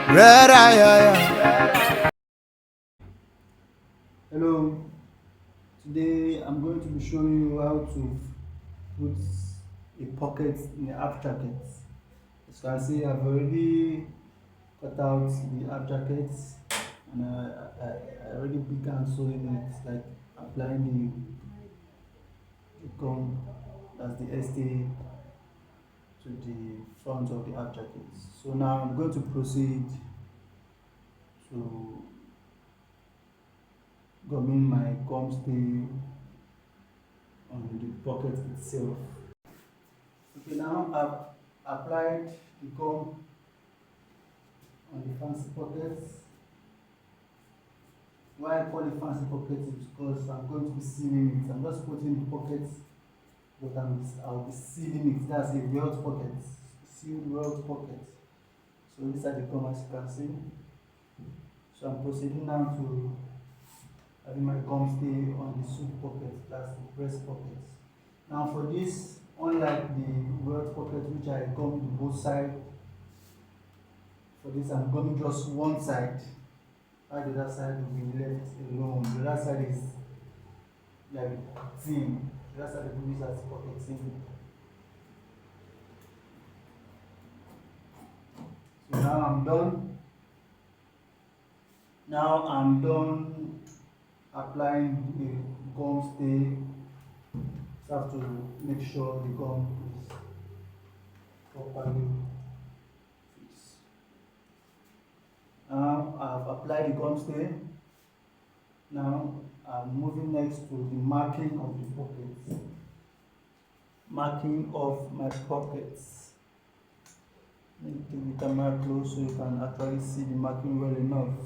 Red eye. Hello, today I'm going to be showing you how to put a pocket in the app jacket. As you can see, I've already cut out the app jacket and I already began sewing it, like applying the gum, that's the STA, to the front of the app jacket. So now I'm going to proceed to gumming my gum stay on the pocket itself. Okay, now I've applied the gum on the fancy pockets. Why I call it fancy pockets is because I'm going to be sealing it. I'm just putting the pockets, but I'll be sealing it. That's a welt pocket, sealed welt pocket. So these are the gum, as you can see. So I'm proceeding now to having my gum stay on the suit pocket, that's the breast pocket. Now for this, unlike the welt pocket which I gum to both sides, for this I'm gumming just one side, while the other side will be left alone. The other side is like thin. The other side will be used as pocket thin. So now I'm done. Now I'm done applying the gum stay. So I have to make sure the gum is properly fixed. Now I've applied the gum stay. Now I'm moving next to the marking of the pockets. Marking of my pockets. Let me take the camera close so you can actually see the marking well enough.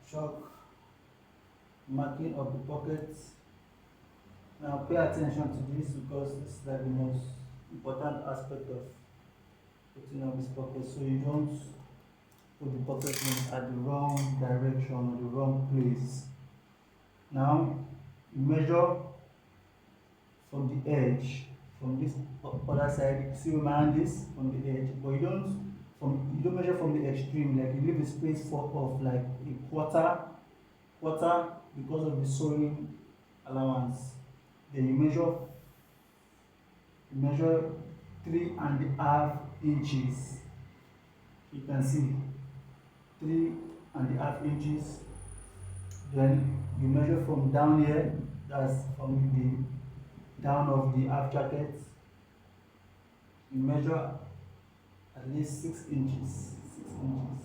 Chalk marking of the pockets. Now pay attention to this because this is like the most important aspect of putting on this pocket, so you don't put the pocket in at the wrong direction or the wrong place. Now you measure from the edge, from this other side. See where my hand is from the edge, but you don't measure from the extreme. Like you leave a space for of like a quarter because of the sewing allowance. Then you measure 3.5 inches. You can see 3.5 inches. Then you measure from down here, that's from the down of the half jacket. You measure at least 6 inches. 6 inches.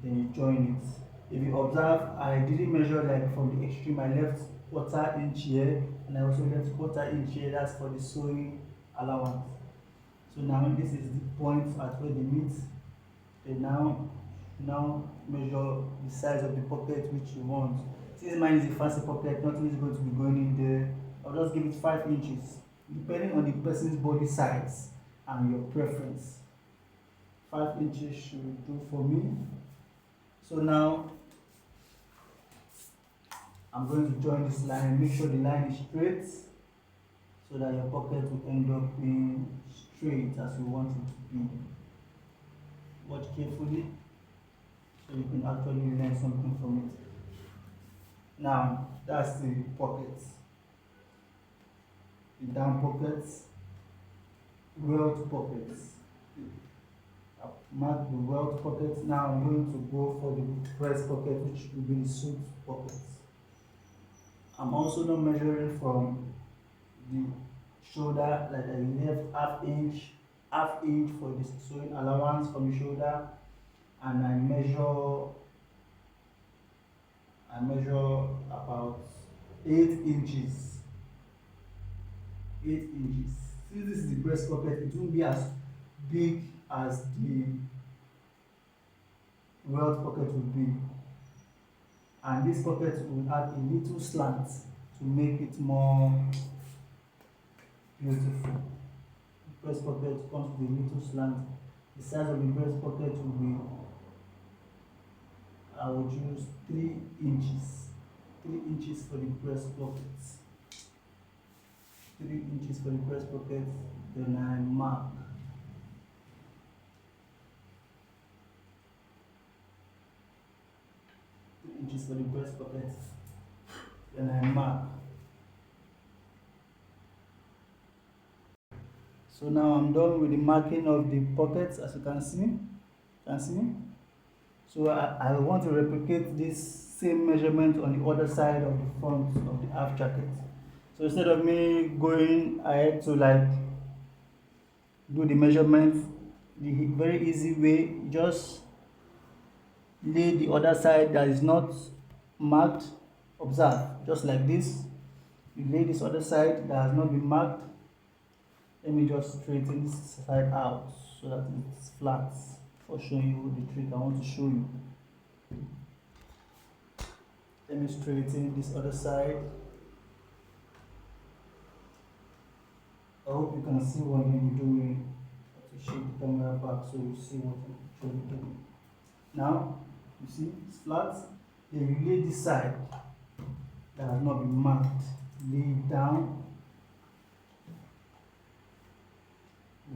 Then you join it. If you observe, I didn't measure like from the extreme. I left quarter-inch here, and I also left quarter-inch here. That's for the sewing allowance. So now this is the point at where they meet. Then now measure the size of the pocket which you want. Since mine is a fancy pocket, nothing is going to be going in there. I'll just give it 5 inches, depending on the person's body size and your preference. 5 inches should do for me. So now I'm going to join this line. Make sure the line is straight so that your pocket will end up being straight as you want it to be. Watch carefully so you can actually learn something from it. Now that's the pockets. The down pockets, welt pockets. I've marked the welt pockets. Now I'm going to go for the breast pocket, which will be the suit pockets. I'm also not measuring from the shoulder, like I left half inch for the sewing allowance from the shoulder, and I measure about 8 inches. 8 inches. Since this is the breast pocket, it won't be as big as the welt pocket will be, and this pocket will add a little slant to make it more beautiful. The breast pocket comes with a little slant. The size of the breast pocket will be, I would use 3 inches. 3 inches for the breast pocket. 3 inches for the breast pocket. Then I mark inches for the breast pocket. Then I mark. So now I'm done with the marking of the pockets, as you can see. So I want to replicate this same measurement on the other side of the front of the half jacket. So instead of me going ahead to like do the measurement the very easy way, just lay the other side that is not marked. Observe, just like this. You lay this other side that has not been marked. Let me just straighten this side out so that it's flat for showing you the trick I want to show you. Let me straighten this other side. I hope you can see what I'm doing. To shake the camera back so you see what I'm actually doing. Now, you see it's flat. Then you lay this side that has not been marked. Lay it down.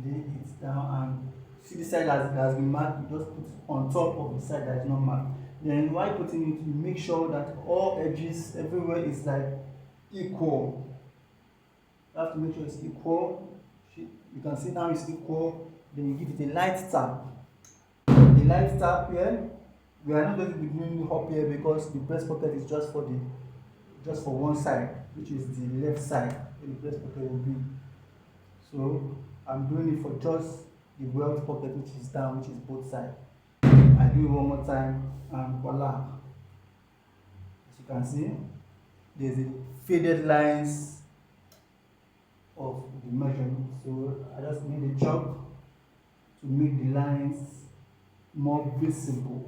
Lay it down and see the side that has been marked. You just put it on top of the side that is not marked. Then while putting it, you make sure that all edges everywhere is like equal. You have to make sure it's equal. You can see now it's equal. Then you give it a light tap. A light tap here. We are not going to be doing up here because the breast pocket is just for one side, which is the left side where the breast pocket will be. So I'm doing it for just the welt pocket, which is down, which is both sides. I do it one more time and voila. As you can see, there's a faded lines of the measurement. So I just need a chalk to make the lines more visible.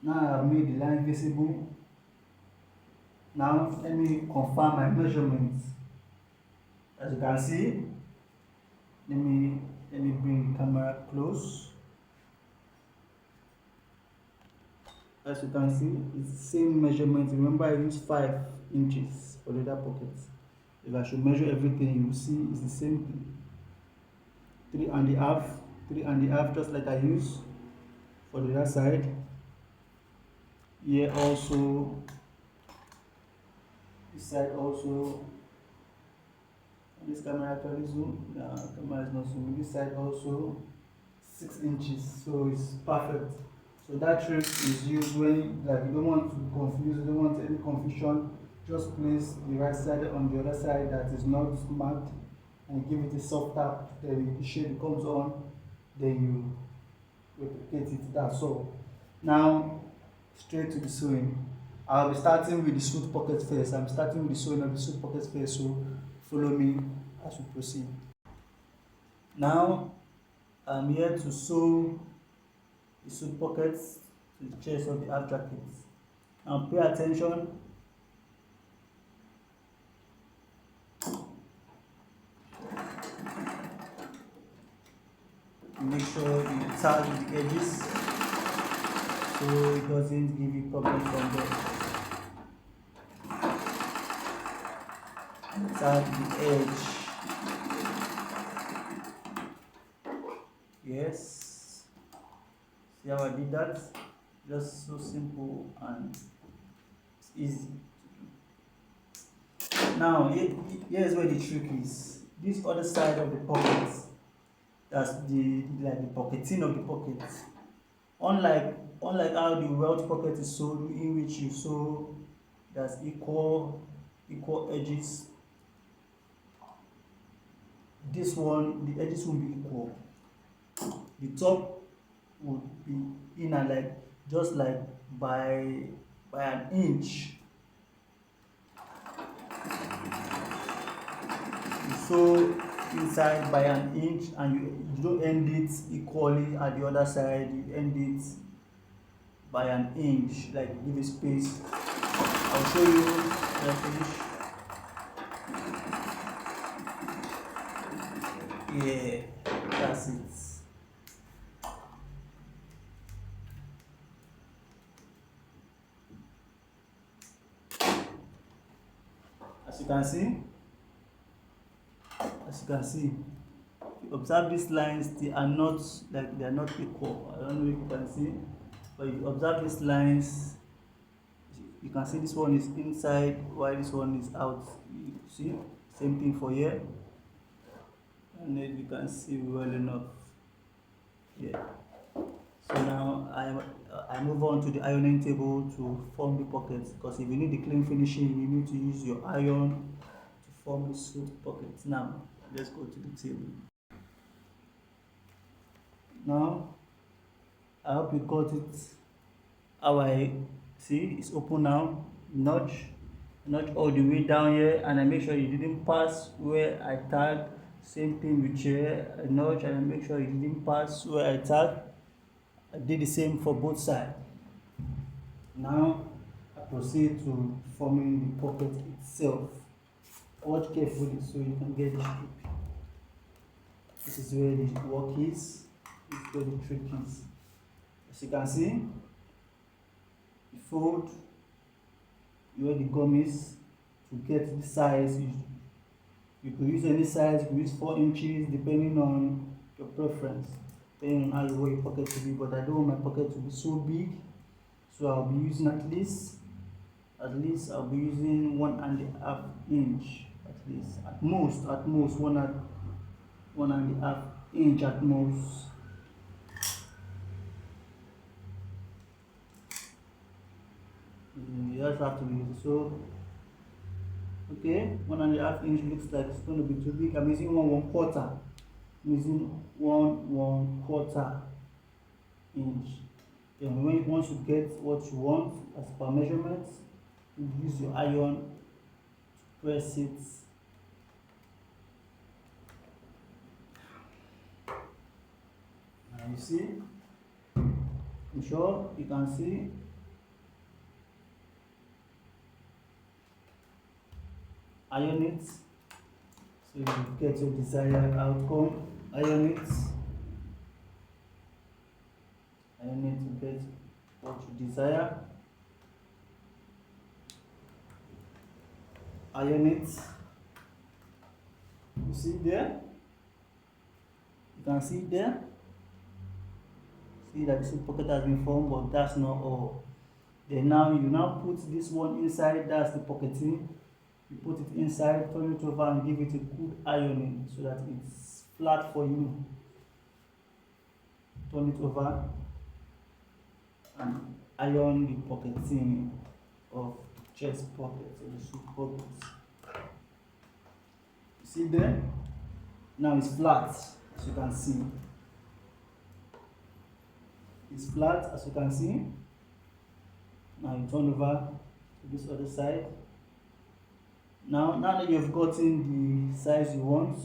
Now I've made the line visible. Now let me confirm my measurements. As you can see, let me bring the camera close. As you can see, it's the same measurement. Remember, I used 5 inches for the other pockets. If I should measure everything, you will see it's the same thing. 3.5, just like I used for the other side. Here also, this side also. This camera actually zoom. The camera is not zooming. This side also 6 inches, so it's perfect. So that trick is used when like you don't want to confuse, you don't want any confusion. Just place the right side on the other side that is not marked and give it a soft tap. Then the shade comes on. Then you replicate it. That's all. Now straight to the sewing. I'll be starting with the suit pocket first. I'm starting with the sewing of the suit pocket first. So follow me as we proceed. Now I'm here to sew the suit pockets to the chest of the half jacket. Now pay attention. Make sure you tag the edges so it doesn't give you problem from there. Tag the edge. Yes. See how I did that? Just so simple and it's easy. Now here's where the trick is. This other side of the pocket, that's the pocketing of the pocket. Unlike how the welt pocket is sewed, in which you sew that's equal edges. This one, the edges won't be equal. The top would be in and like just like by an inch. You sew inside by an inch and you don't end it equally at the other side. You end it by an inch, like give it space. I'll show you when I finish. Yeah, that's it. As you can see, observe these lines. They are not equal. I don't know if you can see. But if you observe these lines, you can see this one is inside while this one is out. You see, same thing for here, and then you can see well enough. Yeah. So now I move on to the ironing table to form the pockets, because if you need the clean finishing, you need to use your iron to form the suit pockets. Now let's go to the table. Now I hope you got it how I see it's open now. Notch all the way down here, and I make sure you didn't pass where I tag. Same thing with here, a notch, and I make sure you didn't pass where I tag. I did the same for both sides. Now I proceed to forming the pocket itself. Watch carefully so you can get the shape. This is where the work is. This is where the trick is. As you can see, you fold where the gum is to get the size. You could use any size. You could use 4 inches depending on your preference, depending on how you want your pocket to be. But I don't want my pocket to be so big, so I'll be using at least I'll be using 1.5 inch at most 1.5 inch at most. You just have to use so. Okay, 1.5 inch looks like it's going to be too big. I'm using 1/4. I'm using 1/4 inch. Then once you get what you want as per measurements, you use your iron to press it. Now you see, I'm sure you can see. Iron it so you get your desired outcome. Iron it to get what you desire. Iron it. You see there? You can see there. See that the pocket has been formed, but that's not all. Then now you put this one inside. That's the pocketing. You put it inside, turn it over, and give it a good ironing so that it's flat for you. Turn it over and iron the pocketing of the chest pockets or the suit pockets. See there? Now it's flat, as you can see. It's flat, as you can see. Now you turn over to this other side. Now that you've gotten the size you want,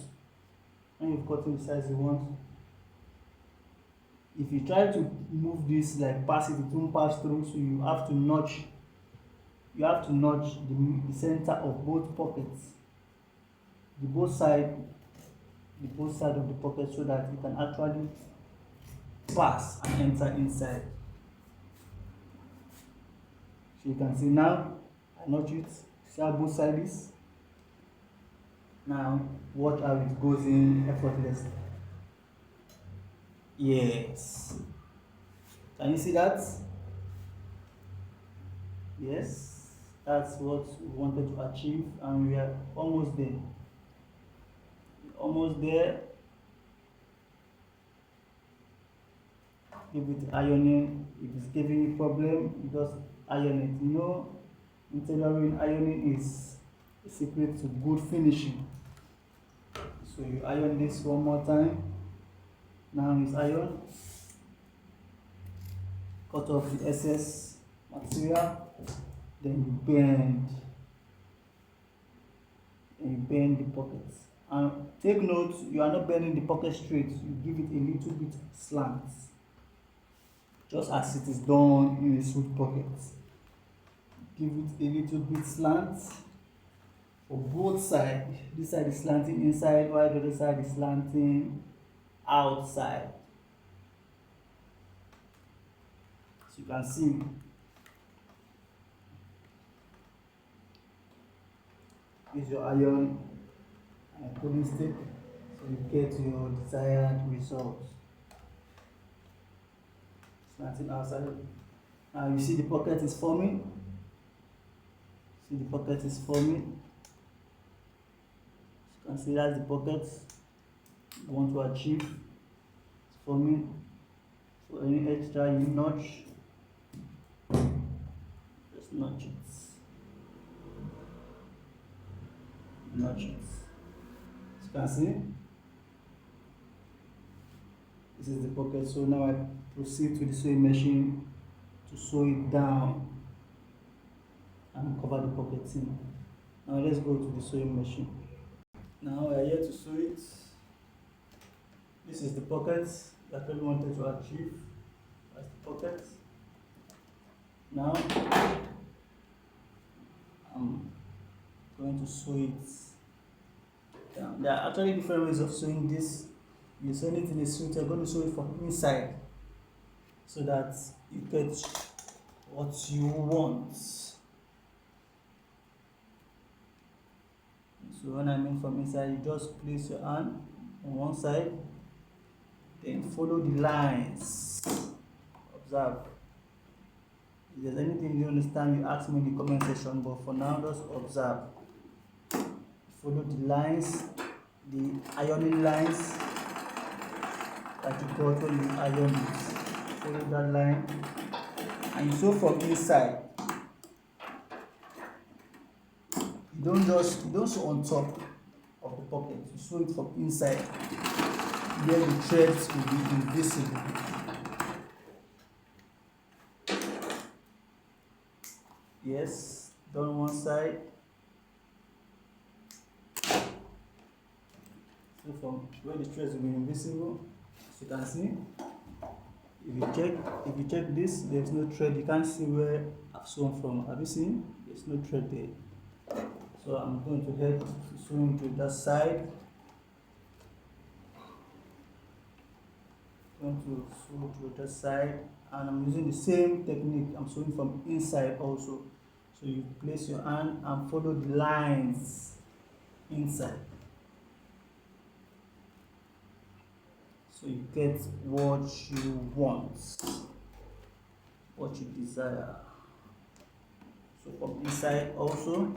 if you try to move this like pass it won't pass through, so you have to notch the center of both pockets, both sides of the pocket, so that you can actually pass and enter inside. So you can see now I notch it. See how both sides is? Now watch how it goes in effortlessly. Yes. Can you see that? Yes. That's what we wanted to achieve, and we are almost there. Almost there. Give it ironing. If it's giving you problem, you just iron it. You know, in tailoring, ironing is a secret to good finishing. So you iron this one more time. Now it's iron. Cut off the excess material. Then you bend the pockets. And take note, you are not bending the pocket straight. You give it a little bit slant, just as it is done in a suit pocket. Give it a little bit slant for both sides. This side is slanting inside, while the other side is slanting outside. So you can see. Use your iron and pulling stick so you get your desired results. Slanting outside. Now you see the pocket is forming. See the pocket is forming. You can see that's the pocket you want to achieve. It's forming. For any extra you notch, just notch it. Notch it. As you can see, this is the pocket. So now I proceed to the sewing machine to sew it down and cover the pocket in. Now let's go to the sewing machine. Now we are here to sew it. This is the pocket that we wanted to achieve. That's the pocket. Now I'm going to sew it down. There are actually different ways of sewing this. You sew it in a suit, you're going to sew it from inside so that you get what you want. So when I mean from inside, you just place your hand on one side, then follow the lines. Observe. If there's anything you understand, you ask me in the comment section, but for now, just observe. Follow the lines, the ironing lines that you got when you iron it. Follow that line, and you sew from inside. You don't sew on top of the pocket. You sew it from inside, where the threads will be invisible. Yes, done one side. So from where the threads will be invisible, as you can see. If you check this, there's no thread. You can't see where I've sewn from. Have you seen? There's no thread there. So I'm going to head to sewing to that side. Going to sew to that side, and I'm using the same technique. I'm sewing from inside also. So you place your hand and follow the lines inside. So you get what you want, what you desire. So from inside also.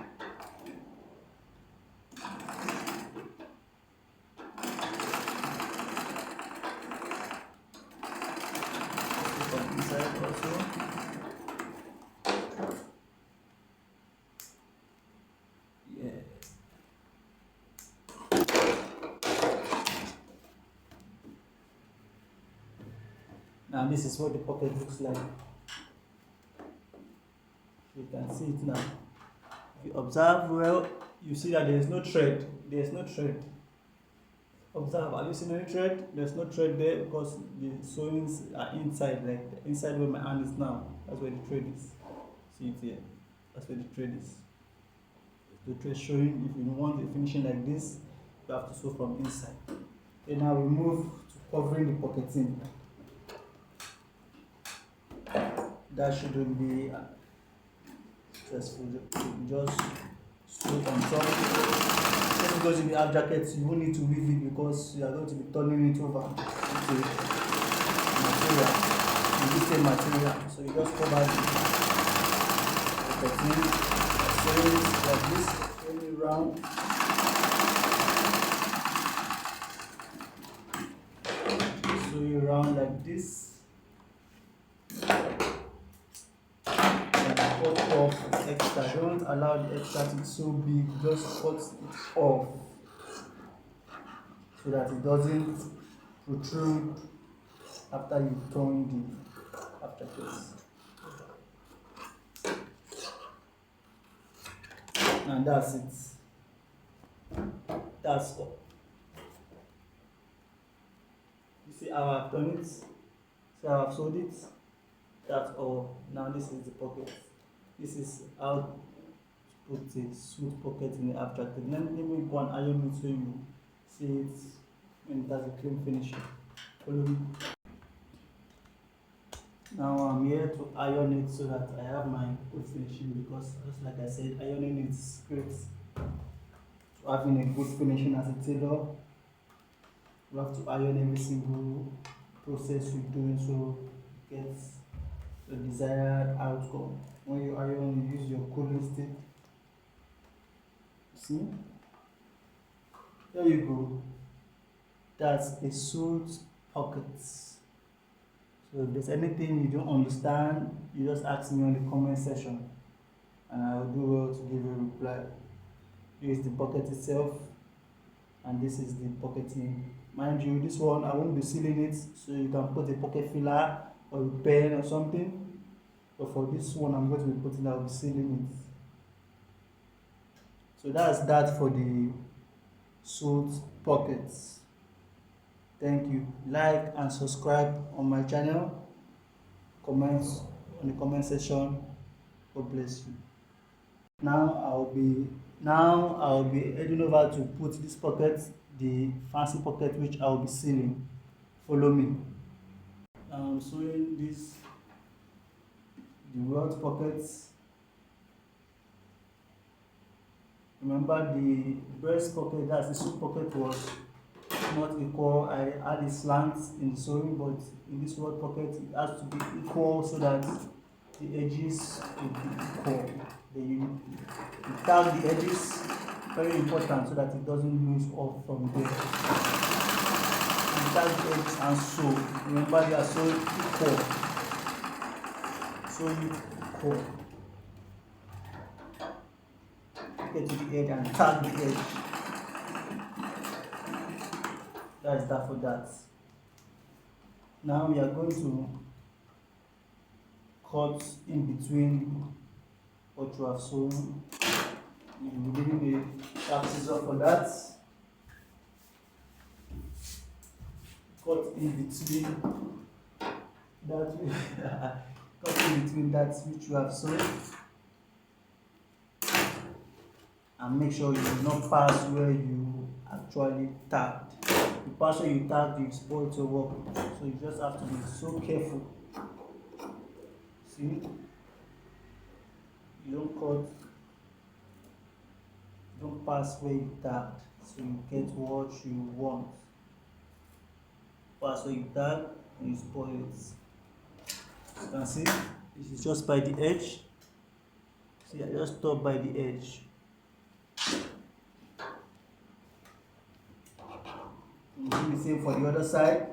From inside also. Yeah. Now this is what the pocket looks like. You can see it now. If you observe well, you see that there is no thread. There is no thread. Observe. Have you seen any thread? There's no thread there because the sewings are inside, like inside where my hand is now. That's where the thread is. See it here. That's where the thread is. The thread showing. If you want the finishing like this, you have to sew from inside. Then now we move to covering the pocketing. That shouldn't be stressful. Just sew on top. Just because you have jackets, you won't need to weave it because you are going to be turning it over into material, the same material. So you just cover the pocketing, sew it like this, turn it round. Sew it round like this. Cut off the extra. Don't allow the extra to be so big. Just cut it off so that it doesn't protrude after you turn the aftercase. And that's it. That's all. You see how I've done it? See how I've sewed it? That's all. Now this is the pocket. This is how to put a suit pocket in the half jacket. Let me go and iron it so you see it when it has a clean finishing. Follow me. Now I'm here to iron it so that I have my good finishing, because just like I said, ironing is great. So having a good finishing as a tailor, you have to iron every single process you're doing so it gets the desired outcome. When you iron, you use your cooling stick. See, there you go. That's a sewed pocket. So if there's anything you don't understand, you just ask me on the comment section and I will do well to give you a reply. This is the pocket itself and this is the pocketing. Mind you, this one I won't be sealing it, so you can put a pocket filler or a pen or something. But for this one I'm going to be putting, I'll be sealing it. So that's that for the sewed pockets. Thank you. Like and subscribe on my channel. Comments on the comment section. God bless you. Now I'll be heading over to put this pocket, the fancy pocket which I'll be sealing. Follow me. I'm sewing this, the WELT pockets. Remember the breast pocket, that's the suit pocket, was not equal. I had a slant in the sewing, but in this WELT pocket it has to be equal so that the edges will be equal. Then you tag the edges, very important, so that it doesn't lose off from there. You tag the edges and sew. Remember, you are sewing equal. Sewing equal. Get to the edge and tag the edge. That is that for that. Now we are going to cut in between what you have sewn. You will be giving the sharp scissors for that. Cut in between that cut in between that which you have sewn. And make sure you do not pass where you actually tagged. You pass where you tagged, you spoil your work. So you just have to be so careful. See, you don't pass where you tagged, so you get what you want. Pass where you tag and you spoil it. You can see this is just by the edge. See, I just stop by the edge. Do the same for the other side.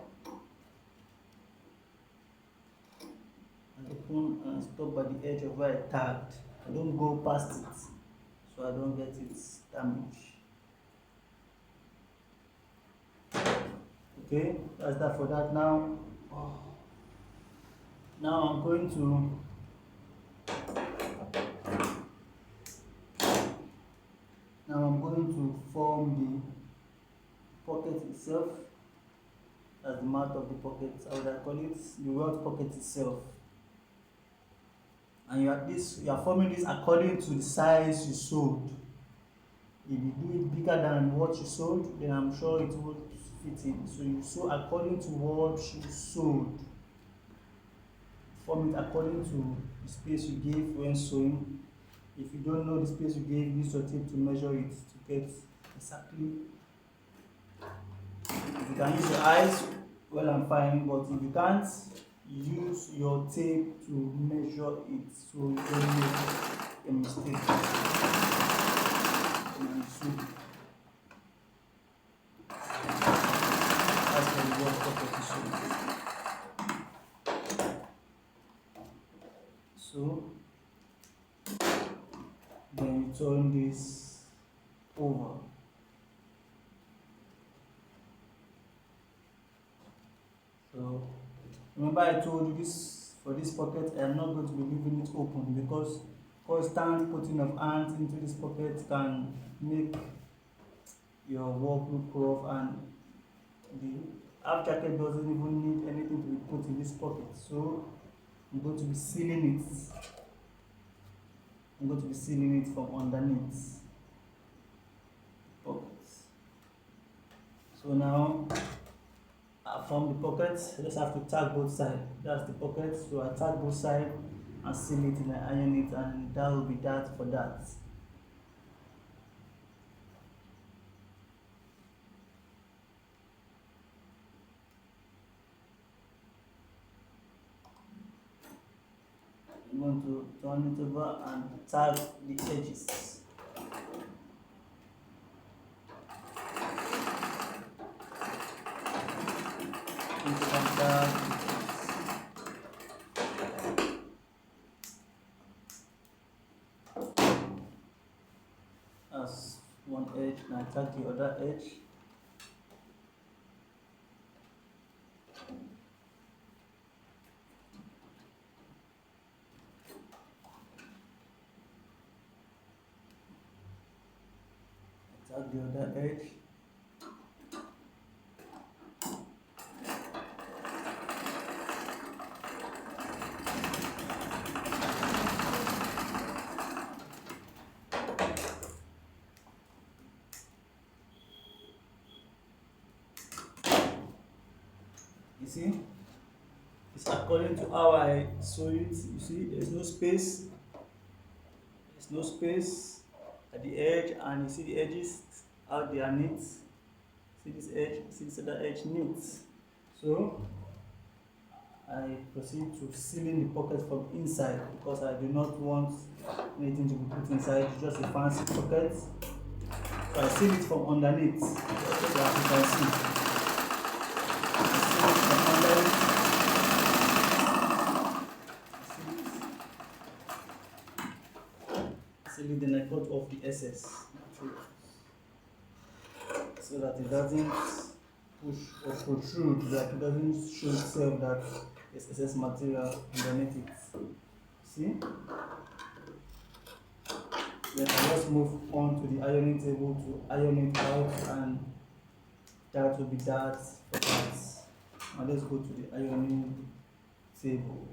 And open and stop by the edge of where I tagged. I don't go past it, so I don't get it damaged. Okay, that's that for that. Now I'm going to form the pocket itself. That's the mouth of the pocket. How would I call it? The WELT pocket itself. And you are forming this according to the size you sewed. If you do it bigger than what you sewed, then I'm sure it won't fit in. So you sew according to what you sewed. Form it according to the space you gave when sewing. If you don't know the space you gave, use your tape to measure it to get exactly. If you can use your eyes, well and fine, but if you can't, use your tape to measure it so you don't make a mistake. That's the word pocket. So then you turn this over. So remember I told you this, for this pocket I am not going to be leaving it open because constant putting of hands into this pocket can make your work look rough, and the half jacket doesn't even need anything to be put in this pocket. So I'm going to be sealing it. I'm going to be sealing it from underneath pockets. So now from the pockets, I just have to tag both sides. That's the pocket, so I tag both sides and seal it and I iron it, and that will be that for that. I'm going to turn it over and tag the edges. You can tag the edges. As one edge, and I tag the other edge. Tag the other edge. You see, it's according to how I sew it. You see, there's no space. There's no space at the edge, and you see the edges, how they are neat. See this edge, see this other edge neat. So I proceed to sealing the pocket from inside because I do not want anything to be put inside. It's just a fancy pocket. So I seal it from underneath. So as you can see, I seal it from underneath. Seal it, then I cut off the excess so that it doesn't push or protrude, that it doesn't show itself that there's excess material underneath it. See? Then I just move on to the ironing table to iron it out, and that will be that for that. Now let's go to the ironing table.